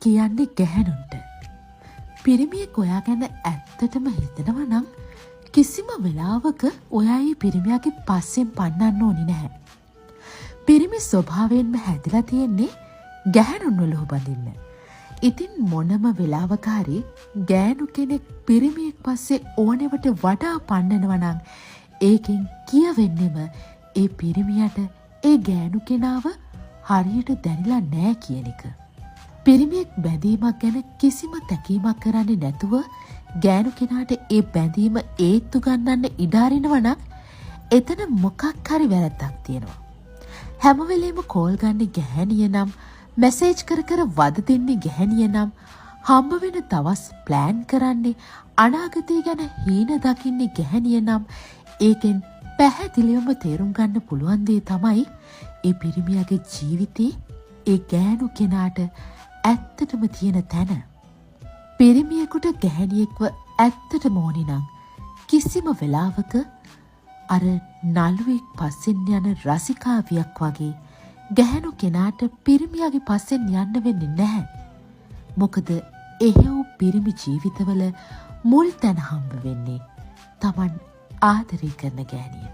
කියන්නේ ගැහැණුන්ට පිරිමියෙක් ඔයා ගැන ඇත්තටම හිතනවා නම් කිසිම වෙලාවක ඔයා ඒ පිරිමියාගේ පස්සෙන් පන්නන්න ඕනි නැහැ. පිරිමි ස්වභාවයෙන්ම හැදිලා තියෙන්නේ ගැහැණුන්ව ලුහුබඳින්න. ඉතින් මොනම වෙලාවක හරි ගෑනු කෙනෙක් පිරිමියෙක් පස්සේ ඕනෙවට වඩා පන්නනවා නම් ඒකෙන් කියවෙන්නෙම ඒ පිරිමියට ඒ ගෑනු කෙනාව හරියට දැනලා නෑ කියන එක. පිරිමියෙක් බැඳීමක් ගැන කිසිම තැකීමක් කරන්නේ නැතුව ගෑනු කෙනාට ඒ බැඳීම ඒත්තු ගන්නන්න ඉඩ අරිනවා නම් එතන මොකක් හරි වැරද්දක් තියෙනවා. හැම වෙලේම කෝල් ගන්න ගැහැණිය නම් මැසේජ් කර කර වද දෙන්නේ ගැහැණිය නම් හම්බ වෙන දවස් ප්ලෑන් කරන්නේ අනාගතය ගැන හීන දකින්නේ ගැහැණිය නම් ඒකෙන් පැහැදිලිවම තේරුම් ගන්න පුළුවන් දේ තමයි ඒ පිරිමියාගේ ජීවිතේ ඒ ගෑනු කෙනාට ඇත්තටම තියෙන තැන. පිරිමියෙකුට ගැහැණියෙක්ව ඇත්තටම ඕනි නම් කිසිම වෙලාවක අර නළුවෙක් පස්සෙන් යන රසිකාවියක් වගේ ගැහැණු කෙනාට පිරිමියාගේ පස්සෙන් යන්න වෙන්නේ නැහැ. මොකද එහෙව් පිරිමි ජීවිතවල මුල් තැන හම්බ වෙන්නේ Taman ආදරය කරන ගෑණියට.